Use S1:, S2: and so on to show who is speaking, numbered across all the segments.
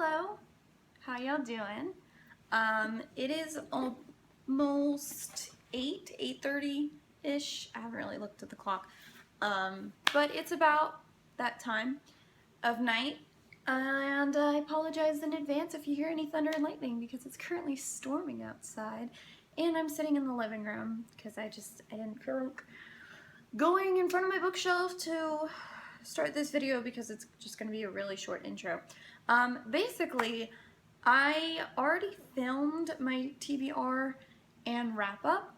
S1: Hello, how y'all doing? It is almost 8:30-ish. I haven't really looked at the clock. But it's about that time of night. And I apologize in advance if you hear any thunder and lightning because it's currently storming outside. And I'm sitting in the living room because I didn't feel like going in front of my bookshelf to start this video because it's just going to be a really short intro. Basically, I already filmed my TBR and wrap up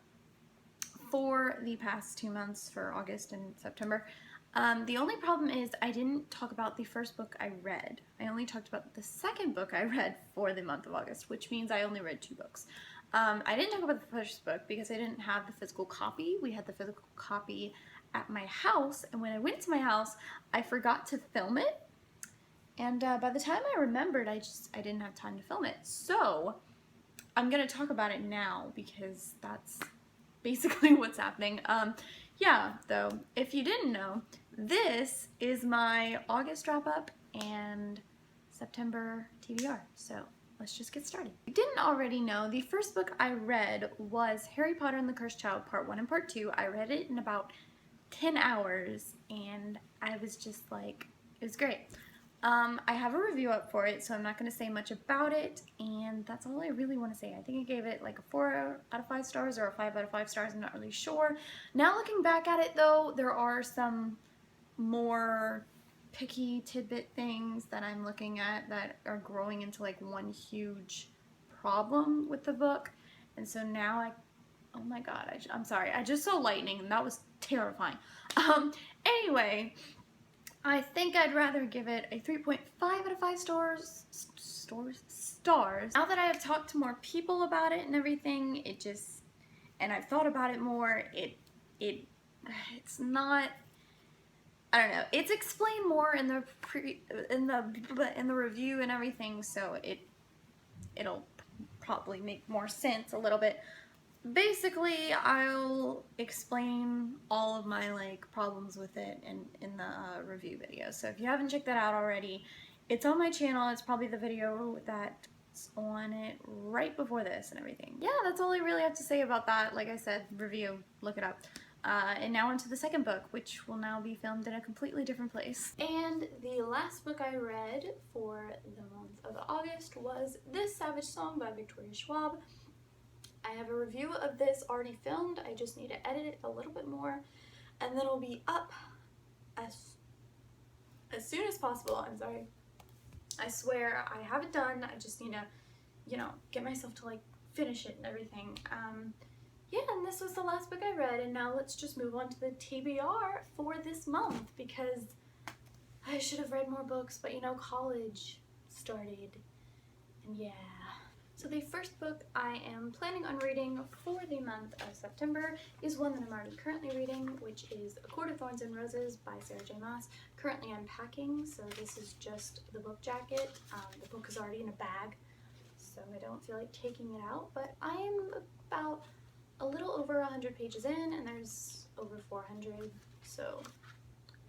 S1: for the past 2 months for August and September. The only problem is I didn't talk about the first book I read. I only talked about the second book I read for the month of August, which means I only read 2 books. I didn't talk about the first book because I didn't have the physical copy. We had the physical copy at my house, and when I went to my house, I forgot to film it. And by the time I remembered, I didn't have time to film it. So I'm gonna talk about it now because that's basically what's happening. Yeah, though, if you didn't know, this is my August wrap up and September TBR. So let's just get started. If you didn't already know, the first book I read was Harry Potter and the Cursed Child Part 1 and Part 2. I read it in about 10 hours and I was just like, it was great. I have a review up for it, so I'm not going to say much about it, and that's all I really want to say. I think I gave it like a 4 out of 5 stars or a 5 out of 5 stars, I'm not really sure. Now looking back at it though, there are some more picky tidbit things that I'm looking at that are growing into like one huge problem with the book, and so now oh my god, I'm sorry, I just saw lightning and that was terrifying. Anyway, I think I'd rather give it a 3.5 out of 5 stars. Now that I have talked to more people about it and everything, and I've thought about it more, it's not, I don't know, it's explained more in the review and everything, so it'll probably make more sense a little bit. Basically, I'll explain all of my problems with it in the review video. So if you haven't checked that out already, it's on my channel. It's probably the video that's on it right before this and everything. Yeah, that's all I really have to say about that. Like I said, review, look it up. And now onto the second book, which will now be filmed in a completely different place. And the last book I read for the month of August was This Savage Song by Victoria Schwab. I have a review of this already filmed. I just need to edit it a little bit more, and then it'll be up as soon as possible. I'm sorry. I swear I have it done. I just need to, get myself to finish it and everything. Yeah, and this was the last book I read, and now let's just move on to the TBR for this month because I should have read more books, but college started, and yeah. So the first book I am planning on reading for the month of September is one that I'm already currently reading, which is A Court of Thorns and Roses by Sarah J. Maas. Currently unpacking, so this is just the book jacket. The book is already in a bag, so I don't feel like taking it out, but I am about a little over 100 pages in, and there's over 400, so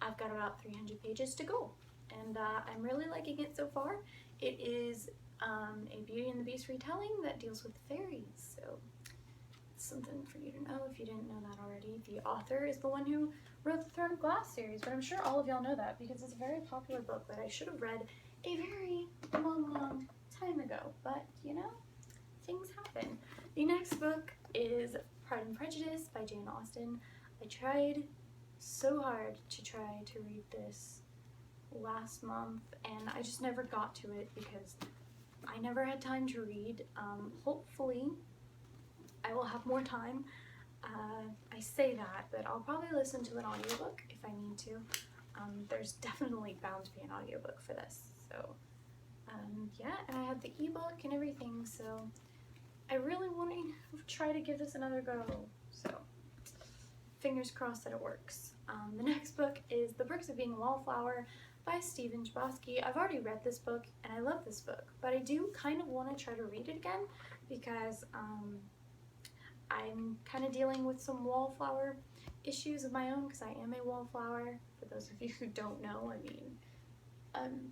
S1: I've got about 300 pages to go, and I'm really liking it so far. It is a Beauty and the Beast retelling that deals with fairies, so it's something for you to know if you didn't know that already. The author is the one who wrote the Throne of Glass series, but I'm sure all of y'all know that because it's a very popular book that I should have read a very long time ago, but things happen. The next book is Pride and Prejudice by Jane Austen. I tried so hard to read this last month, and I just never got to it because I never had time to read. Hopefully I will have more time. I say that, but I'll probably listen to an audiobook if I need to. There's definitely bound to be an audiobook for this, so yeah, and I have the ebook and everything, so I really want to try to give this another go, so fingers crossed that it works. The next book is The Perks of Being a Wallflower by Stephen Chbosky. I've already read this book and I love this book, but I do kind of want to try to read it again because I'm kind of dealing with some wallflower issues of my own because I am a wallflower. For those of you who don't know, I mean, I'm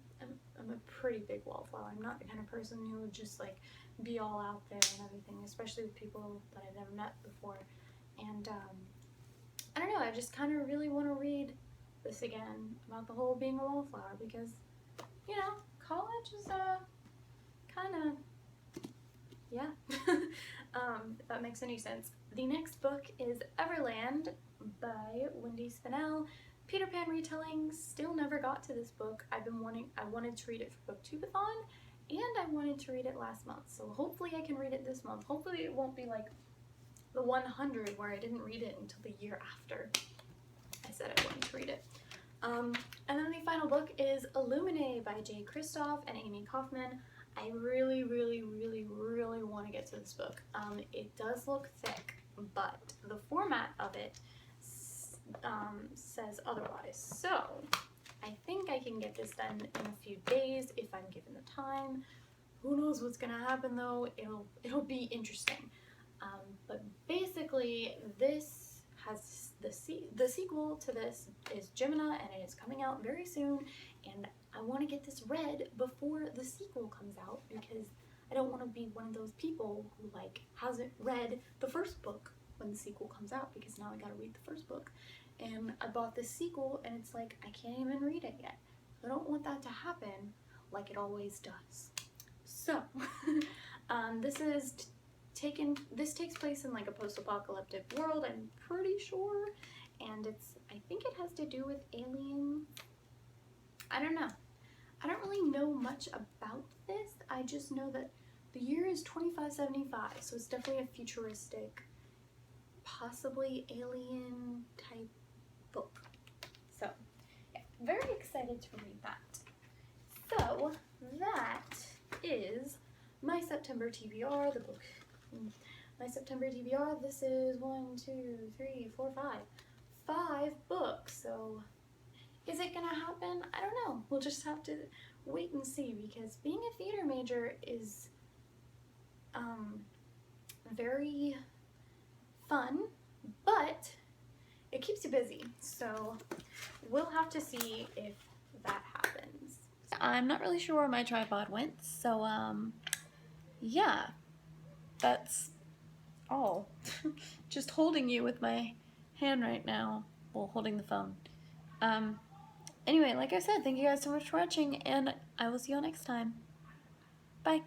S1: I'm a pretty big wallflower. I'm not the kind of person who would just like be all out there and everything, especially with people that I've never met before. And I don't know, I just kind of really want to read this again about the whole being a wallflower, because, you know, college is kind of, yeah. If that makes any sense. The next book is Everland by Wendy Spinell. Peter Pan retelling. Still never got to this book. I wanted to read it for Booktubeathon, and I wanted to read it last month. So hopefully I can read it this month. Hopefully it won't be like the 100 where I didn't read it until the year after I said I wanted to read it. And then the final book is Illuminae by Jay Kristoff and Amy Kaufman. I really, really, really, really want to get to this book. It does look thick, but the format of it says otherwise. So I think I can get this done in a few days if I'm given the time. Who knows what's gonna happen though? It'll be interesting. But basically, this has the sequel to this is Gemina, and it is coming out very soon. And I want to get this read before the sequel comes out, because I don't want to be one of those people who like hasn't read the first book when the sequel comes out, because now I gotta read the first book. And I bought this sequel and it's like I can't even read it yet. I don't want that to happen like it always does. So this takes place in like a post-apocalyptic world, I'm pretty sure, and I think it has to do with aliens. I don't know. I don't really know much about this. I just know that the year is 2575, so it's definitely a futuristic, possibly alien type book. So, yeah, very excited to read that. So, that is my September TBR, the book. My September TBR, this is 5 books, so is it gonna happen? I don't know. We'll just have to wait and see, because being a theater major is very fun, but it keeps you busy, so we'll have to see if that happens. I'm not really sure where my tripod went, so yeah, that's all. Just holding you with my hand right now while holding the phone. Anyway, like I said, thank you guys so much for watching, and I will see you all next time. Bye.